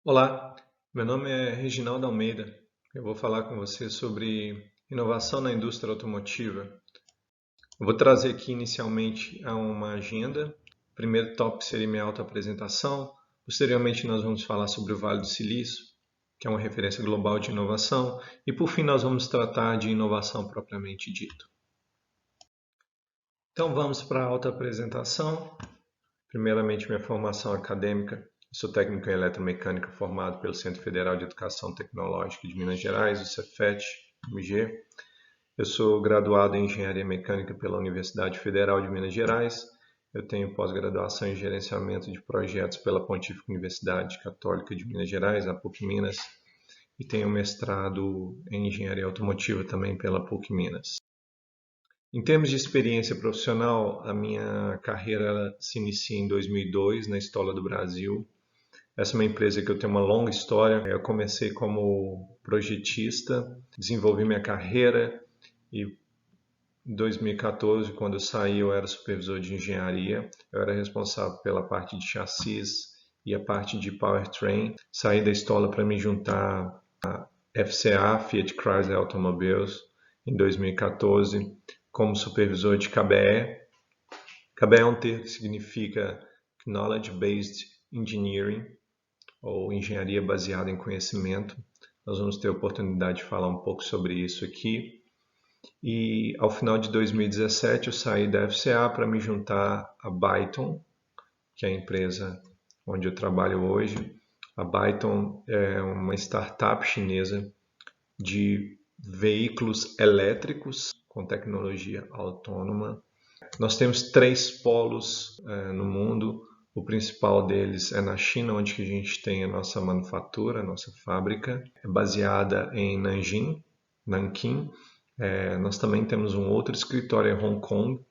Olá, meu nome é Reginaldo Almeida. Eu vou falar com você sobre inovação na indústria automotiva. Eu vou trazer aqui inicialmente uma agenda. O primeiro tópico seria minha autoapresentação. Posteriormente, nós vamos falar sobre o Vale do Silício, que é uma referência global de inovação. E por fim, nós vamos tratar de inovação propriamente dito. Então, vamos para a autoapresentação. Primeiramente, minha formação acadêmica. Sou técnico em eletromecânica formado pelo Centro Federal de Educação Tecnológica de Minas Gerais, o Cefet-MG. Eu sou graduado em Engenharia Mecânica pela Universidade Federal de Minas Gerais. Eu tenho pós-graduação em Gerenciamento de Projetos pela Pontífica Universidade Católica de Minas Gerais, a PUC Minas. E tenho mestrado em Engenharia Automotiva também pela PUC Minas. Em termos de experiência profissional, a minha carreira se inicia em 2002 na Stola do Brasil. Essa é uma empresa que eu tenho uma longa história. Eu comecei como projetista, desenvolvi minha carreira e em 2014, quando eu saí, eu era supervisor de engenharia. Eu era responsável pela parte de chassis e a parte de powertrain. Saí da Stola para me juntar à FCA, Fiat Chrysler Automobiles, em 2014, como supervisor de KBE. KBE é um termo que significa Knowledge Based Engineering, ou engenharia baseada em conhecimento. Nós vamos ter a oportunidade de falar um pouco sobre isso aqui. E ao final de 2017 eu saí da FCA para me juntar à Byton, que é a empresa onde eu trabalho hoje. A Byton é uma startup chinesa de veículos elétricos com tecnologia autônoma. Nós temos 3 polos no mundo. O principal deles é na China, onde a gente tem a nossa manufatura, a nossa fábrica, é baseada em Nanquim. Nós também temos um outro escritório em Hong Kong.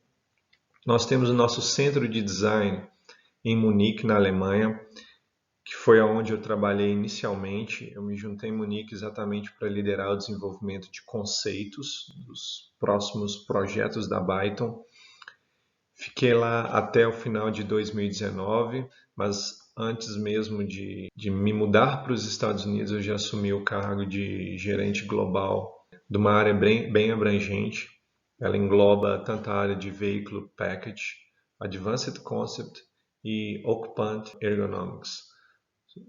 Nós temos o nosso centro de design em Munique, na Alemanha, que foi onde eu trabalhei inicialmente. Eu me juntei em Munique exatamente para liderar o desenvolvimento de conceitos dos próximos projetos da Byton. Fiquei lá até o final de 2019, mas antes mesmo de me mudar para os Estados Unidos, eu já assumi o cargo de gerente global de uma área bem abrangente. Ela engloba tanto a área de Vehicle Package, Advanced Concept e Occupant Ergonomics.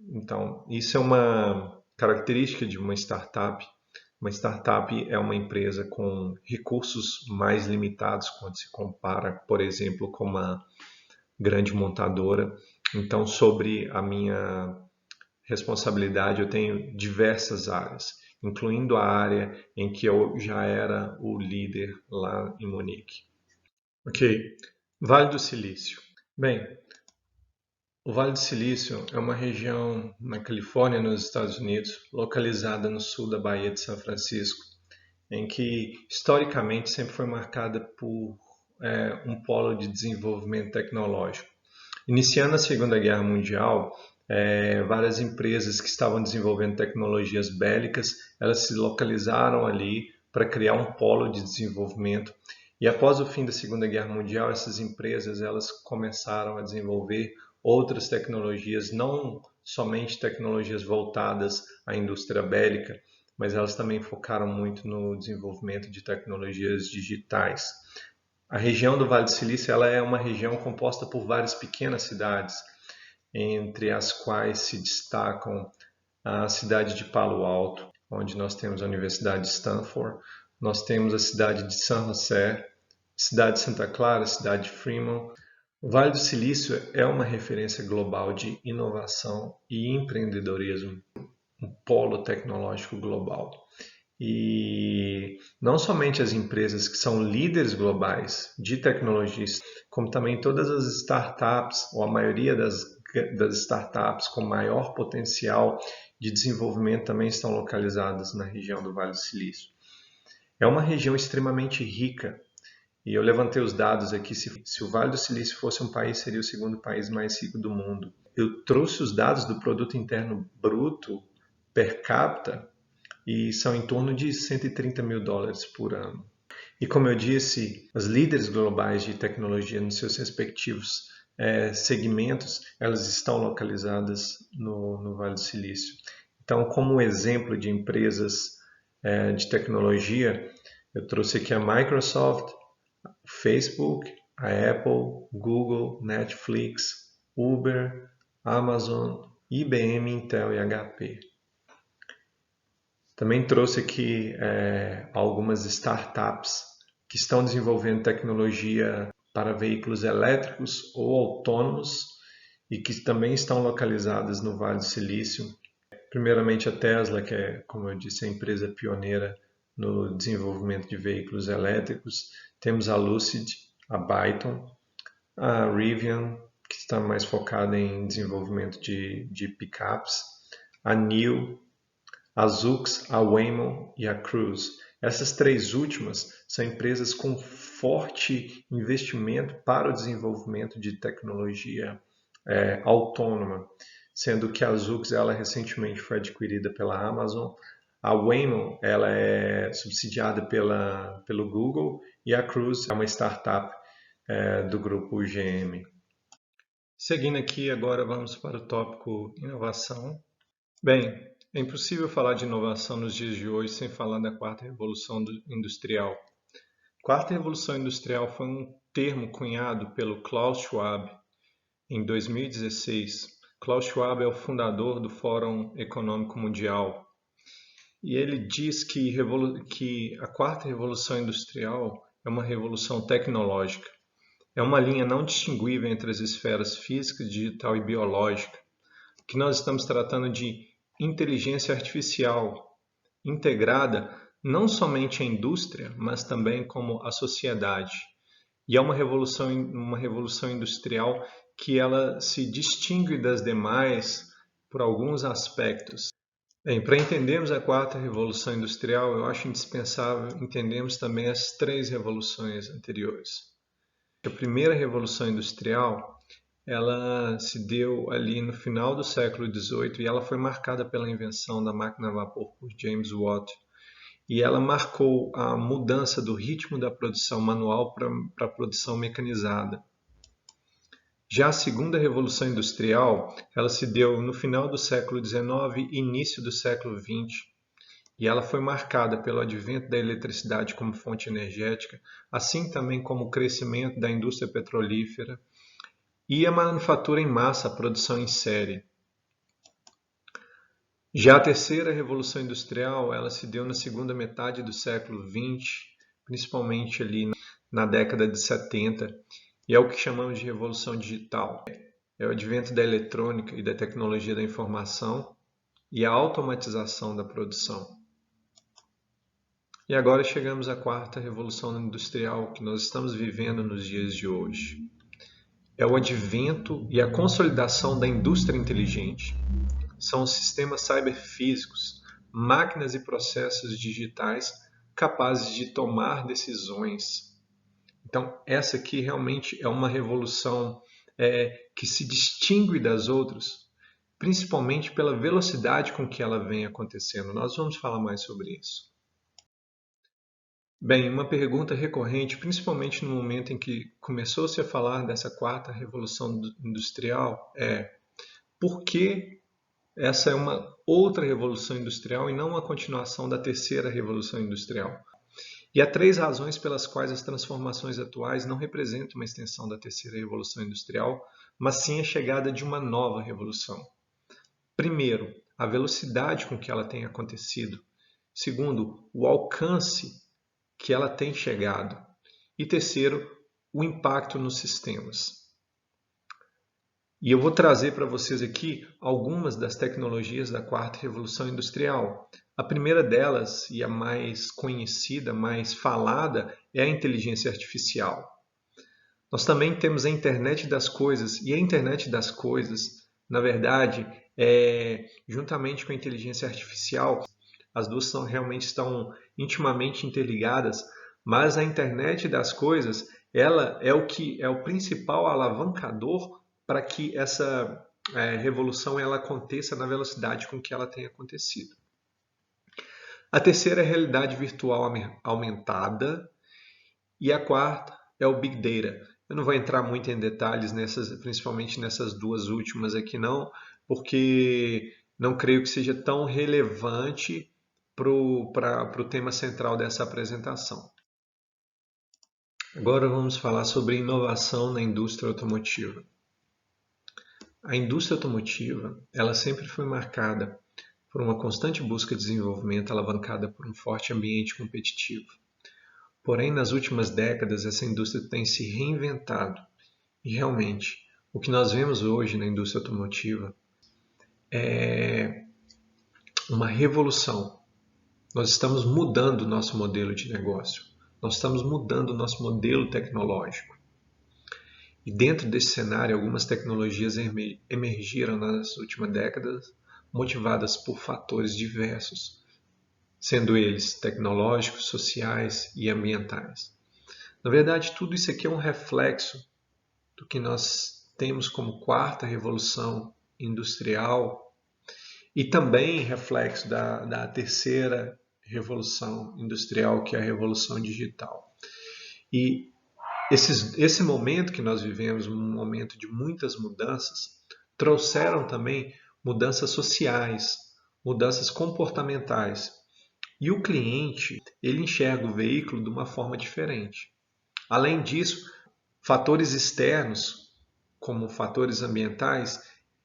Então, isso é uma característica de uma startup. Uma startup é uma empresa com recursos mais limitados quando se compara, por exemplo, com uma grande montadora. Então, sobre a minha responsabilidade, eu tenho diversas áreas, incluindo a área em que eu já era o líder lá em Munique. Ok, Vale do Silício. Bem, o Vale do Silício é uma região na Califórnia, nos Estados Unidos, localizada no sul da Baía de São Francisco, em que historicamente sempre foi marcada por um polo de desenvolvimento tecnológico. Iniciando a Segunda Guerra Mundial, várias empresas que estavam desenvolvendo tecnologias bélicas, elas se localizaram ali para criar um polo de desenvolvimento. E após o fim da Segunda Guerra Mundial, essas empresas elas começaram a desenvolver outras tecnologias, não somente tecnologias voltadas à indústria bélica, mas elas também focaram muito no desenvolvimento de tecnologias digitais. A região do Vale do Silício ela é uma região composta por várias pequenas cidades, entre as quais se destacam a cidade de Palo Alto, onde nós temos a Universidade de Stanford, nós temos a cidade de San José, cidade de Santa Clara, cidade de Fremont. O Vale do Silício é uma referência global de inovação e empreendedorismo, um polo tecnológico global. E não somente as empresas que são líderes globais de tecnologias, como também todas as startups, ou a maioria das startups com maior potencial de desenvolvimento também estão localizadas na região do Vale do Silício. É uma região extremamente rica, e eu levantei os dados aqui, se o Vale do Silício fosse um país, seria o segundo país mais rico do mundo. Eu trouxe os dados do Produto Interno Bruto per capita, e são em torno de 130 mil dólares por ano. E como eu disse, as líderes globais de tecnologia nos seus respectivos segmentos, elas estão localizadas no Vale do Silício. Então, como exemplo de empresas de tecnologia, eu trouxe aqui a Microsoft, Facebook, a Apple, Google, Netflix, Uber, Amazon, IBM, Intel e HP. Também trouxe aqui algumas startups que estão desenvolvendo tecnologia para veículos elétricos ou autônomos e que também estão localizadas no Vale do Silício. Primeiramente a Tesla, que é, como eu disse, a empresa pioneira no desenvolvimento de veículos elétricos. Temos a Lucid, a Byton, a Rivian, que está mais focada em desenvolvimento de picapes, a NIO, a Zoox, a Waymo e a Cruise. Essas três últimas são empresas com forte investimento para o desenvolvimento de tecnologia autônoma, sendo que a Zoox ela recentemente foi adquirida pela Amazon, a Waymo ela é subsidiada pelo Google e a Cruise é uma startup do grupo GM. Seguindo aqui, agora vamos para o tópico inovação. Bem, é impossível falar de inovação nos dias de hoje sem falar da quarta revolução industrial. Quarta revolução industrial foi um termo cunhado pelo Klaus Schwab em 2016. Klaus Schwab é o fundador do Fórum Econômico Mundial e ele diz que a quarta revolução industrial é uma revolução tecnológica. É uma linha não distinguível entre as esferas física, digital e biológica, que nós estamos tratando de inteligência artificial integrada não somente à indústria, mas também como à sociedade. E é uma revolução industrial que ela se distingue das demais por alguns aspectos. Bem, para entendermos a quarta revolução industrial, eu acho indispensável entendermos também as três revoluções anteriores. A primeira revolução industrial, ela se deu ali no final do século XVIII e ela foi marcada pela invenção da máquina a vapor por James Watt. E ela marcou a mudança do ritmo da produção manual para a produção mecanizada. Já a segunda revolução industrial, ela se deu no final do século XIX e início do século XX. E ela foi marcada pelo advento da eletricidade como fonte energética, assim também como o crescimento da indústria petrolífera e a manufatura em massa, a produção em série. Já a terceira revolução industrial, ela se deu na segunda metade do século XX, principalmente ali na década de 70, e é o que chamamos de revolução digital. É o advento da eletrônica e da tecnologia da informação e a automatização da produção. E agora chegamos à quarta revolução industrial que nós estamos vivendo nos dias de hoje. É o advento e a consolidação da indústria inteligente. São os sistemas cyberfísicos, máquinas e processos digitais capazes de tomar decisões. Então, essa aqui realmente é uma revolução que se distingue das outras, principalmente pela velocidade com que ela vem acontecendo. Nós vamos falar mais sobre isso. Bem, uma pergunta recorrente, principalmente no momento em que começou-se a falar dessa quarta revolução industrial, é por que essa é uma outra revolução industrial e não uma continuação da terceira revolução industrial? E há três razões pelas quais as transformações atuais não representam uma extensão da terceira revolução industrial, mas sim a chegada de uma nova revolução. Primeiro, a velocidade com que ela tem acontecido. Segundo, o alcance que ela tem chegado. E terceiro, o impacto nos sistemas. E eu vou trazer para vocês aqui algumas das tecnologias da quarta revolução industrial. A primeira delas, e a mais conhecida, mais falada, é a inteligência artificial. Nós também temos a internet das coisas, e a internet das coisas, na verdade, juntamente com a inteligência artificial, as duas realmente estão intimamente interligadas, mas a internet das coisas, ela é o principal alavancador para que essa revolução ela aconteça na velocidade com que ela tem acontecido. A terceira é a realidade virtual aumentada e a quarta é o Big Data. Eu não vou entrar muito em detalhes principalmente nessas duas últimas aqui não, porque não creio que seja tão relevante para o tema central dessa apresentação. Agora vamos falar sobre inovação na indústria automotiva. A indústria automotiva, ela sempre foi marcada por uma constante busca de desenvolvimento alavancada por um forte ambiente competitivo. Porém, nas últimas décadas, essa indústria tem se reinventado. E realmente, o que nós vemos hoje na indústria automotiva é uma revolução. Nós estamos mudando o nosso modelo de negócio. Nós estamos mudando o nosso modelo tecnológico. E dentro desse cenário, algumas tecnologias emergiram nas últimas décadas, motivadas por fatores diversos, sendo eles tecnológicos, sociais e ambientais. Na verdade, tudo isso aqui é um reflexo do que nós temos como quarta revolução industrial e também reflexo da terceira revolução industrial, que é a revolução digital. E esse momento que nós vivemos, um momento de muitas mudanças, trouxeram também mudanças sociais, mudanças comportamentais. E o cliente, ele enxerga o veículo de uma forma diferente. Além disso, fatores externos, como fatores ambientais,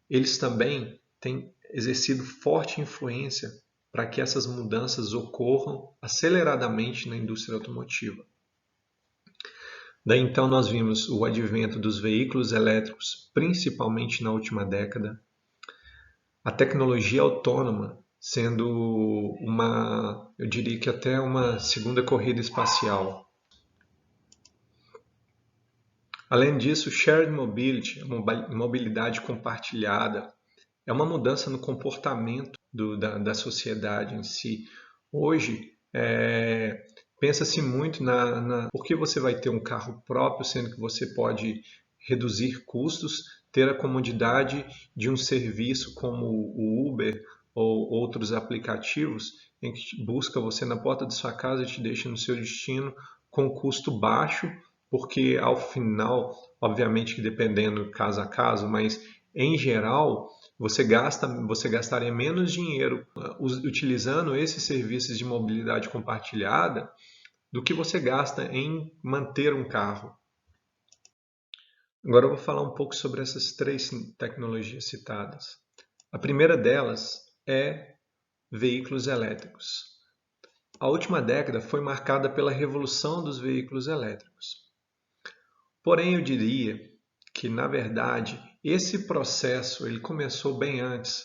eles também têm exercido forte influência para que essas mudanças ocorram aceleradamente na indústria automotiva. Daí então nós vimos o advento dos veículos elétricos, principalmente na última década, a tecnologia autônoma sendo eu diria que até uma segunda corrida espacial. Além disso, shared mobility, mobilidade compartilhada, é uma mudança no comportamento da sociedade em si. Hoje, pensa-se muito por que você vai ter um carro próprio, sendo que você pode reduzir custos, ter a comodidade de um serviço como o Uber ou outros aplicativos, em que busca você na porta de sua casa e te deixa no seu destino com custo baixo, porque ao final, obviamente que dependendo caso a caso, mas em geral, você gastaria menos dinheiro utilizando esses serviços de mobilidade compartilhada do que você gasta em manter um carro. Agora eu vou falar um pouco sobre essas três tecnologias citadas. A primeira delas é veículos elétricos. A última década foi marcada pela revolução dos veículos elétricos. Porém, eu diria que, na verdade, esse processo ele começou bem antes.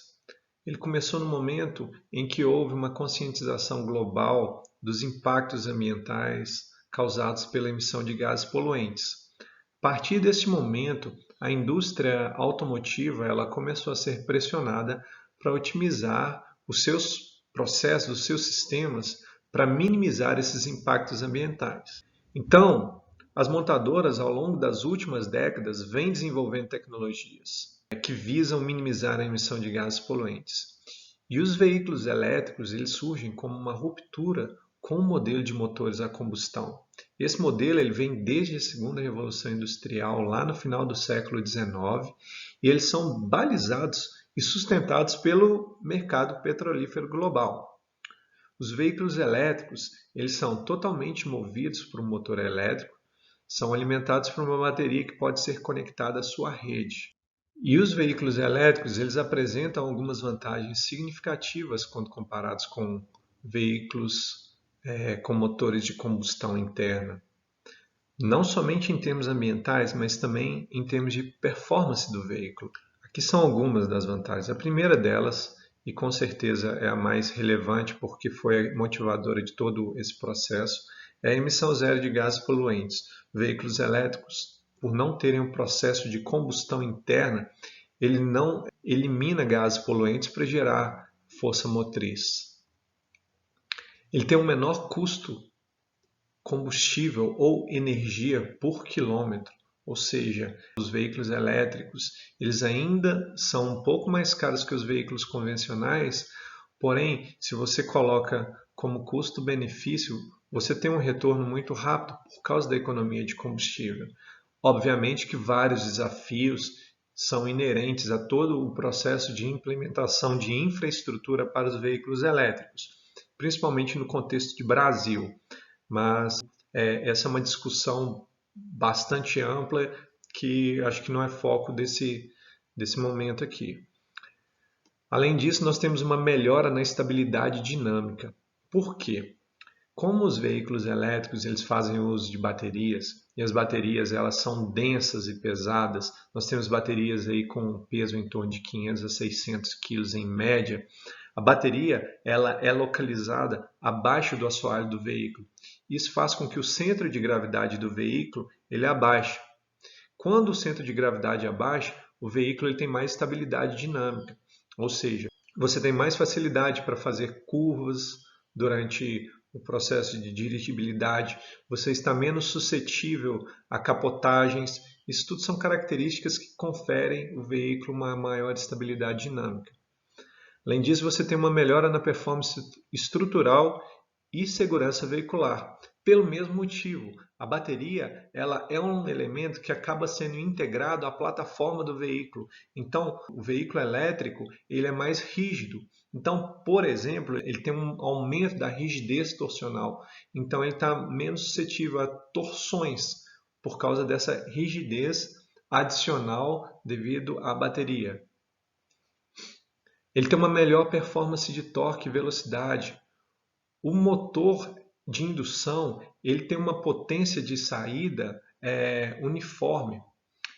Ele começou no momento em que houve uma conscientização global dos impactos ambientais causados pela emissão de gases poluentes. A partir deste momento, a indústria automotiva ela começou a ser pressionada para otimizar os seus processos, os seus sistemas, para minimizar esses impactos ambientais. Então, as montadoras, ao longo das últimas décadas, vêm desenvolvendo tecnologias que visam minimizar a emissão de gases poluentes. E os veículos elétricos eles surgem como uma ruptura com o modelo de motores a combustão. Esse modelo ele vem desde a segunda revolução industrial, lá no final do século XIX, e eles são balizados e sustentados pelo mercado petrolífero global. Os veículos elétricos eles são totalmente movidos por um motor elétrico, são alimentados por uma bateria que pode ser conectada à sua rede. E os veículos elétricos eles apresentam algumas vantagens significativas quando comparados com veículos com motores de combustão interna. Não somente em termos ambientais, mas também em termos de performance do veículo. Aqui são algumas das vantagens. A primeira delas, e com certeza é a mais relevante porque foi a motivadora de todo esse processo, é a emissão zero de gases poluentes. Veículos elétricos, por não terem um processo de combustão interna, ele não elimina gases poluentes para gerar força motriz. Ele tem um menor custo combustível ou energia por quilômetro, ou seja, os veículos elétricos eles ainda são um pouco mais caros que os veículos convencionais, porém, se você coloca como custo-benefício, você tem um retorno muito rápido por causa da economia de combustível. Obviamente que vários desafios são inerentes a todo o processo de implementação de infraestrutura para os veículos elétricos, principalmente no contexto de Brasil. Mas essa é uma discussão bastante ampla que acho que não é foco desse momento aqui. Além disso, nós temos uma melhora na estabilidade dinâmica. Por quê? Como os veículos elétricos eles fazem uso de baterias, e as baterias elas são densas e pesadas, nós temos baterias aí com peso em torno de 500 a 600 quilos em média, a bateria ela é localizada abaixo do assoalho do veículo. Isso faz com que o centro de gravidade do veículo ele abaixe. Quando o centro de gravidade abaixa, o veículo ele tem mais estabilidade dinâmica, ou seja, você tem mais facilidade para fazer curvas durante o processo de dirigibilidade, você está menos suscetível a capotagens. Isso tudo são características que conferem ao veículo uma maior estabilidade dinâmica. Além disso, você tem uma melhora na performance estrutural e segurança veicular. Pelo mesmo motivo, a bateria ela é um elemento que acaba sendo integrado à plataforma do veículo. Então, o veículo elétrico ele é mais rígido. Então, por exemplo, ele tem um aumento da rigidez torsional. Então, ele está menos suscetível a torções por causa dessa rigidez adicional devido à bateria. Ele tem uma melhor performance de torque e velocidade. O motor de indução ele tem uma potência de saída uniforme.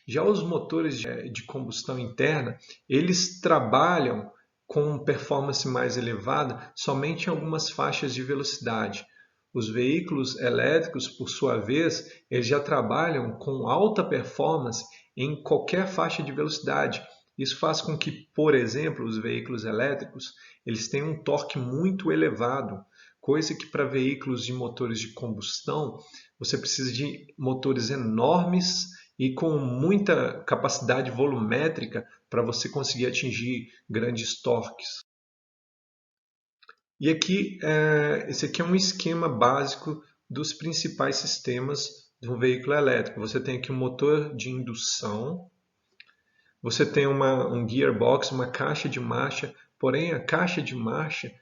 Já os motores de combustão interna, eles trabalham com performance mais elevada somente em algumas faixas de velocidade. Os veículos elétricos, por sua vez, eles já trabalham com alta performance em qualquer faixa de velocidade. Isso faz com que, por exemplo, os veículos elétricos eles tenham um torque muito elevado, coisa que para veículos de motores de combustão você precisa de motores enormes e com muita capacidade volumétrica para você conseguir atingir grandes torques. E aqui, esse aqui é um esquema básico dos principais sistemas de um veículo elétrico. Você tem aqui um motor de indução, você tem um gearbox, uma caixa de marcha, porém a caixa de marcha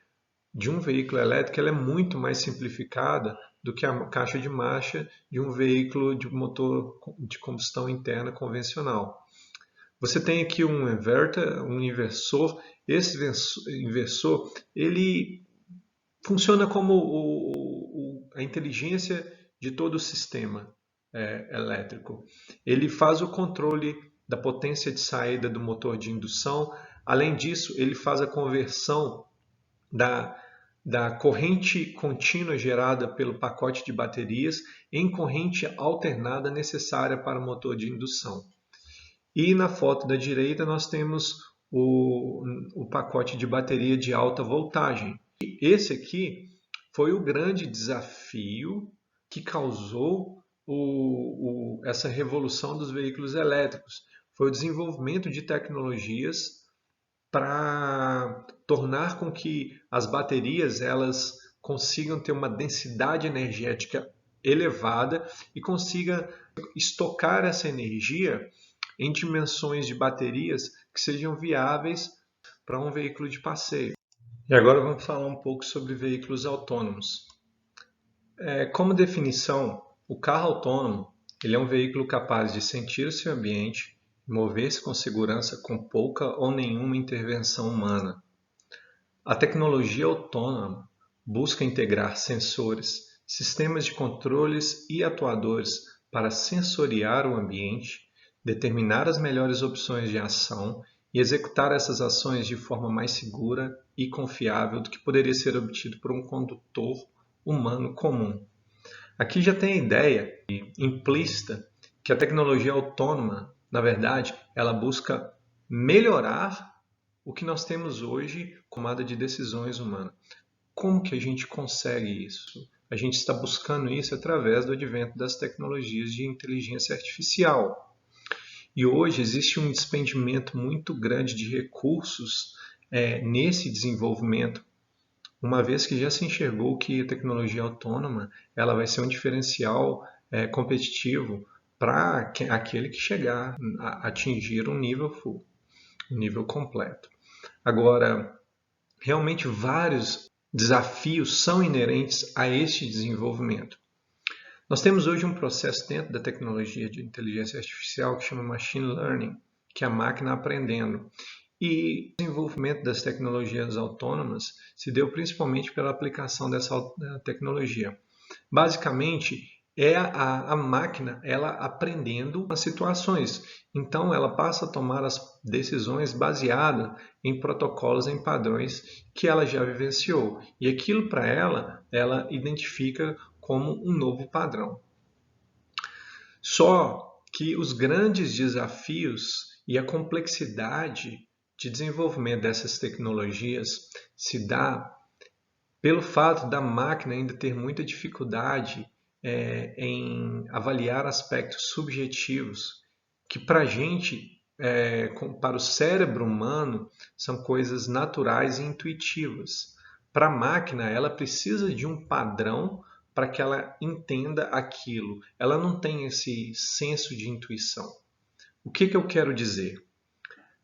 de um veículo elétrico ela é muito mais simplificada do que a caixa de marcha de um veículo de motor de combustão interna convencional. Você tem aqui um inverter, um inversor. Esse inversor ele funciona como a inteligência de todo o sistema elétrico. Ele faz o controle da potência de saída do motor de indução. Além disso, ele faz a conversão da corrente contínua gerada pelo pacote de baterias em corrente alternada necessária para o motor de indução. E na foto da direita nós temos o pacote de bateria de alta voltagem. Esse aqui foi o grande desafio que causou essa revolução dos veículos elétricos. Foi o desenvolvimento de tecnologias para tornar com que as baterias elas consigam ter uma densidade energética elevada e consiga estocar essa energia em dimensões de baterias que sejam viáveis para um veículo de passeio. E agora vamos falar um pouco sobre veículos autônomos. Como definição, o carro autônomo ele é um veículo capaz de sentir o seu ambiente e mover-se com segurança com pouca ou nenhuma intervenção humana. A tecnologia autônoma busca integrar sensores, sistemas de controles e atuadores para sensoriar o ambiente, determinar as melhores opções de ação e executar essas ações de forma mais segura e confiável do que poderia ser obtido por um condutor humano comum. Aqui já tem a ideia implícita que a tecnologia autônoma, na verdade, ela busca melhorar o que nós temos hoje com tomada de decisões humana. Como que a gente consegue isso? A gente está buscando isso através do advento das tecnologias de inteligência artificial. E hoje existe um despendimento muito grande de recursos nesse desenvolvimento, uma vez que já se enxergou que a tecnologia autônoma ela vai ser um diferencial competitivo para aquele que chegar a atingir um nível full, um nível completo. Agora, realmente vários desafios são inerentes a este desenvolvimento. Nós temos hoje um processo dentro da tecnologia de inteligência artificial que chama Machine Learning, que é a máquina aprendendo. E o desenvolvimento das tecnologias autônomas se deu principalmente pela aplicação dessa tecnologia. Basicamente, é a máquina ela aprendendo as situações. Então, ela passa a tomar as decisões baseadas em protocolos, em padrões que ela já vivenciou. E aquilo para ela identifica como um novo padrão. Só que os grandes desafios e a complexidade de desenvolvimento dessas tecnologias se dá pelo fato da máquina ainda ter muita dificuldade em avaliar aspectos subjetivos que para a gente, para o cérebro humano, são coisas naturais e intuitivas. Para a máquina, ela precisa de um padrão para que ela entenda aquilo. Ela não tem esse senso de intuição. O que eu quero dizer?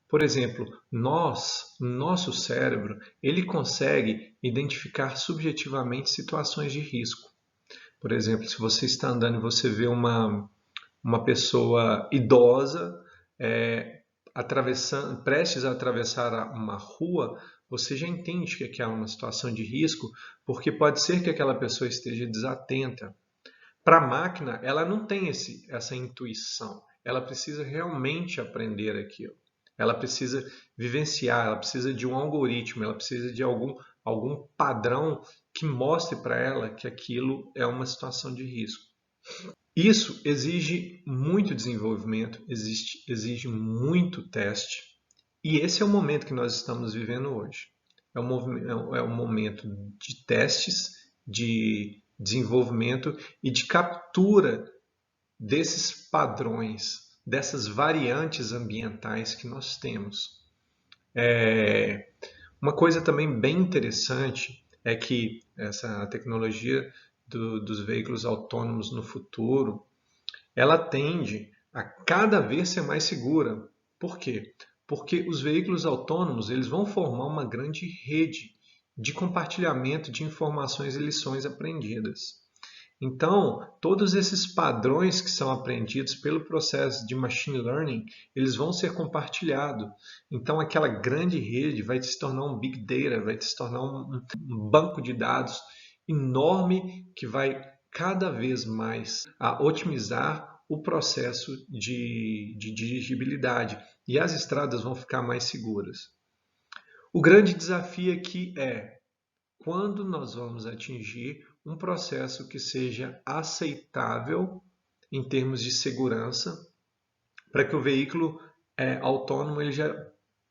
Por exemplo, nosso cérebro, ele consegue identificar subjetivamente situações de risco. Por exemplo, se você está andando e você vê uma pessoa idosa prestes a atravessar uma rua, você já entende que é uma situação de risco, porque pode ser que aquela pessoa esteja desatenta. Para a máquina, ela não tem essa intuição, ela precisa realmente aprender aquilo. Ela precisa vivenciar, ela precisa de um algoritmo, ela precisa de algum padrão que mostre para ela que aquilo é uma situação de risco. Isso exige muito desenvolvimento, exige muito teste, e esse é o momento que nós estamos vivendo hoje. É um momento de testes, de desenvolvimento e de captura desses padrões, dessas variantes ambientais que nós temos. Uma coisa também bem interessante é que essa tecnologia dos veículos autônomos no futuro, ela tende a cada vez ser mais segura. Por quê? Porque os veículos autônomos eles vão formar uma grande rede de compartilhamento de informações e lições aprendidas. Então, todos esses padrões que são aprendidos pelo processo de machine learning, eles vão ser compartilhados. Então, aquela grande rede vai se tornar um big data, vai se tornar um banco de dados enorme que vai cada vez mais otimizar o processo de dirigibilidade e as estradas vão ficar mais seguras. O grande desafio aqui é quando nós vamos atingir um processo que seja aceitável em termos de segurança, para que o veículo autônomo ele já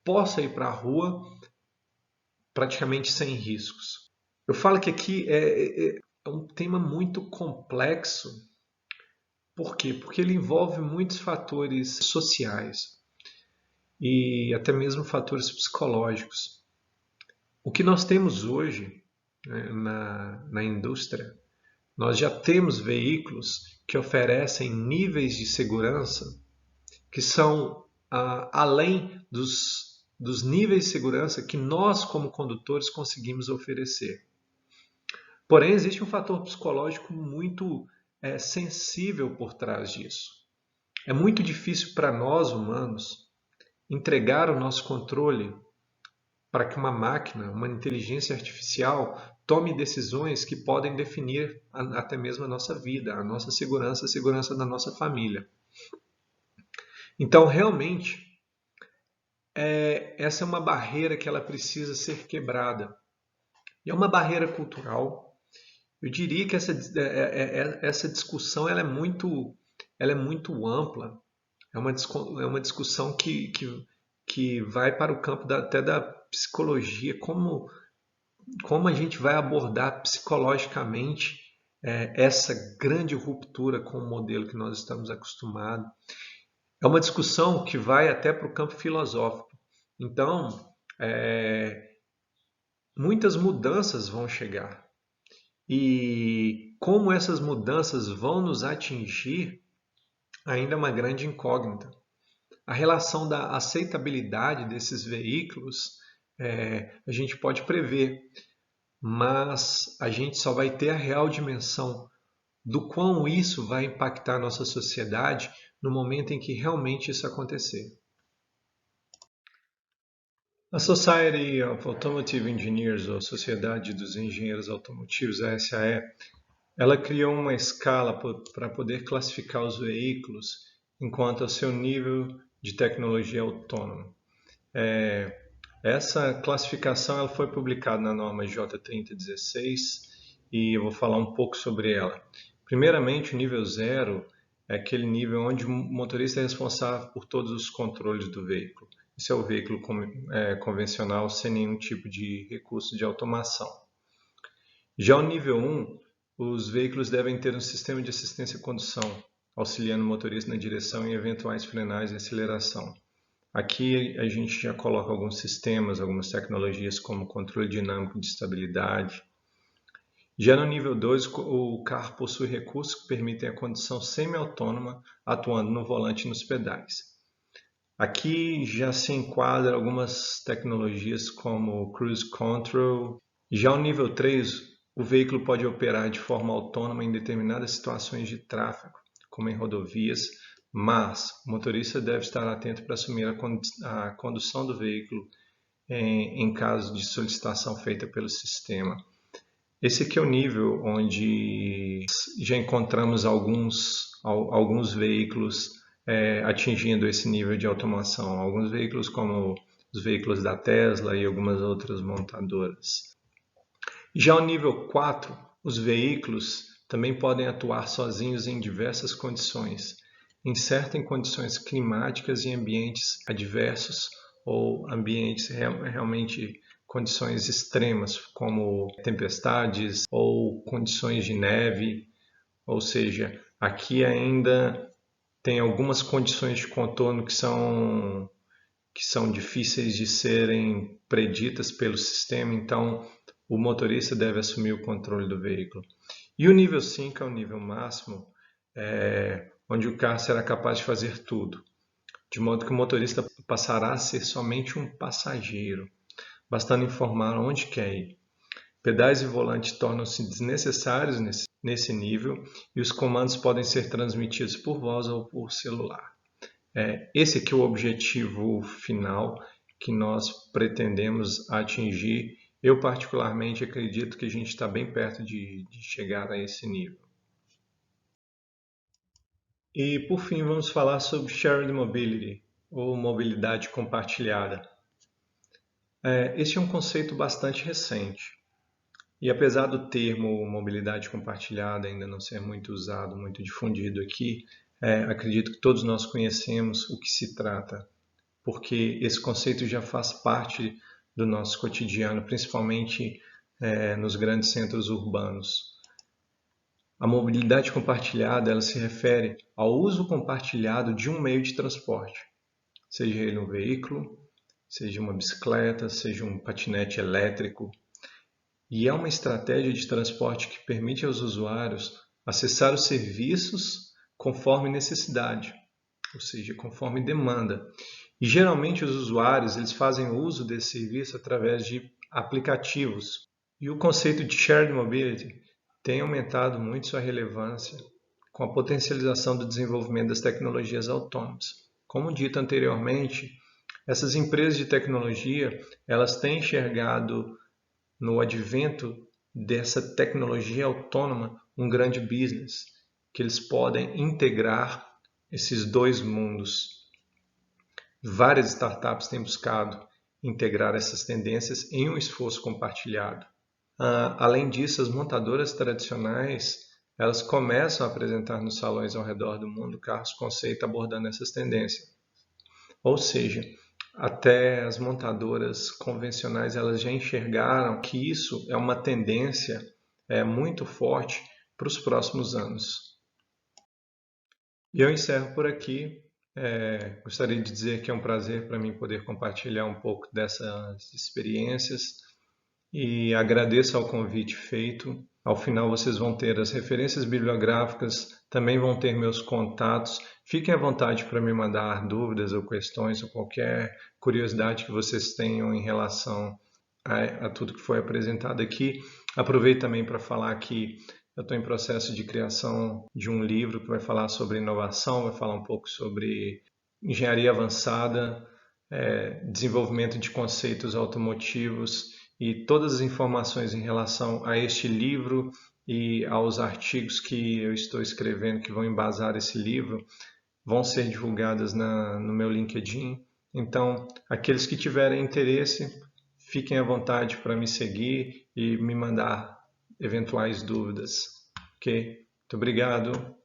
possa ir para a rua praticamente sem riscos. Eu falo que aqui é um tema muito complexo. Por quê? Porque ele envolve muitos fatores sociais e até mesmo fatores psicológicos. O que nós temos hoje na indústria, nós já temos veículos que oferecem níveis de segurança que são além dos níveis de segurança que nós, como condutores, conseguimos oferecer. Porém, existe um fator psicológico muito sensível por trás disso. É muito difícil para nós, humanos, entregar o nosso controle para que uma máquina, uma inteligência artificial, tome decisões que podem definir até mesmo a nossa vida, a nossa segurança, a segurança da nossa família. Então, realmente, essa é uma barreira que ela precisa ser quebrada. E é uma barreira cultural. Eu diria que essa discussão ela é muito ampla. É uma discussão que vai para o campo até da psicologia, como a gente vai abordar psicologicamente essa grande ruptura com o modelo que nós estamos acostumados. É uma discussão que vai até para o campo filosófico. Então, muitas mudanças vão chegar. E como essas mudanças vão nos atingir, ainda é uma grande incógnita. A relação da aceitabilidade desses veículos a gente pode prever, mas a gente só vai ter a real dimensão do quão isso vai impactar a nossa sociedade no momento em que realmente isso acontecer. A Society of Automotive Engineers, ou Sociedade dos Engenheiros Automotivos, a SAE, ela criou uma escala para poder classificar os veículos enquanto ao seu nível de tecnologia autônoma. Essa classificação ela foi publicada na norma J3016 e eu vou falar um pouco sobre ela. Primeiramente, o nível 0 é aquele nível onde o motorista é responsável por todos os controles do veículo. Esse é o veículo convencional sem nenhum tipo de recurso de automação. Já o nível 1, os veículos devem ter um sistema de assistência à condução, auxiliando o motorista na direção e eventuais frenagens e aceleração. Aqui a gente já coloca alguns sistemas, algumas tecnologias como controle dinâmico de estabilidade. Já no nível 2, o carro possui recursos que permitem a condução semi-autônoma, atuando no volante e nos pedais. Aqui já se enquadra algumas tecnologias como Cruise Control. Já o nível 3, o veículo pode operar de forma autônoma em determinadas situações de tráfego, como em rodovias, mas o motorista deve estar atento para assumir a condução do veículo em caso de solicitação feita pelo sistema. Esse aqui é o nível onde já encontramos alguns veículos atingindo esse nível de automação. Alguns veículos como os veículos da Tesla e algumas outras montadoras. Já o nível 4, os veículos também podem atuar sozinhos em diversas condições, incerto em condições climáticas e ambientes adversos ou ambientes realmente condições extremas, como tempestades ou condições de neve. Ou seja, aqui ainda tem algumas condições de contorno que são difíceis de serem preditas pelo sistema, então o motorista deve assumir o controle do veículo. E o nível 5 é o nível máximo, onde o carro será capaz de fazer tudo, de modo que o motorista passará a ser somente um passageiro, bastando informar onde quer ir. Pedais e volante tornam-se desnecessários nesse nível e os comandos podem ser transmitidos por voz ou por celular. Esse aqui é o objetivo final que nós pretendemos atingir. Eu particularmente acredito que a gente está bem perto de chegar a esse nível. E por fim vamos falar sobre Shared Mobility, ou mobilidade compartilhada. Esse é um conceito bastante recente. E apesar do termo mobilidade compartilhada ainda não ser muito usado, muito difundido aqui, acredito que todos nós conhecemos o que se trata, porque esse conceito já faz parte do nosso cotidiano, principalmente nos grandes centros urbanos. A mobilidade compartilhada ela se refere ao uso compartilhado de um meio de transporte, seja ele um veículo, seja uma bicicleta, seja um patinete elétrico. E é uma estratégia de transporte que permite aos usuários acessar os serviços conforme necessidade, ou seja, conforme demanda. E geralmente os usuários eles fazem uso desse serviço através de aplicativos. E o conceito de shared mobility tem aumentado muito sua relevância com a potencialização do desenvolvimento das tecnologias autônomas. Como dito anteriormente, essas empresas de tecnologia elas têm enxergado no advento dessa tecnologia autônoma um grande business, que eles podem integrar esses dois mundos. Várias startups têm buscado integrar essas tendências em um esforço compartilhado. Além disso, as montadoras tradicionais elas começam a apresentar nos salões ao redor do mundo carros conceito abordando essas tendências. Ou seja, até as montadoras convencionais elas já enxergaram que isso é uma tendência muito forte para os próximos anos. E eu encerro por aqui. Gostaria de dizer que é um prazer para mim poder compartilhar um pouco dessas experiências e agradeço ao convite feito Ao final vocês vão ter as referências bibliográficas, também vão ter meus contatos. Fiquem à vontade para me mandar dúvidas ou questões ou qualquer curiosidade que vocês tenham em relação a tudo que foi apresentado aqui. Aproveito também para falar que eu estou em processo de criação de um livro que vai falar sobre inovação, vai falar um pouco sobre engenharia avançada, desenvolvimento de conceitos automotivos e todas as informações em relação a este livro e aos artigos que eu estou escrevendo que vão embasar esse livro vão ser divulgadas no meu LinkedIn. Então, aqueles que tiverem interesse, fiquem à vontade para me seguir e me mandar eventuais dúvidas. Ok? Muito obrigado.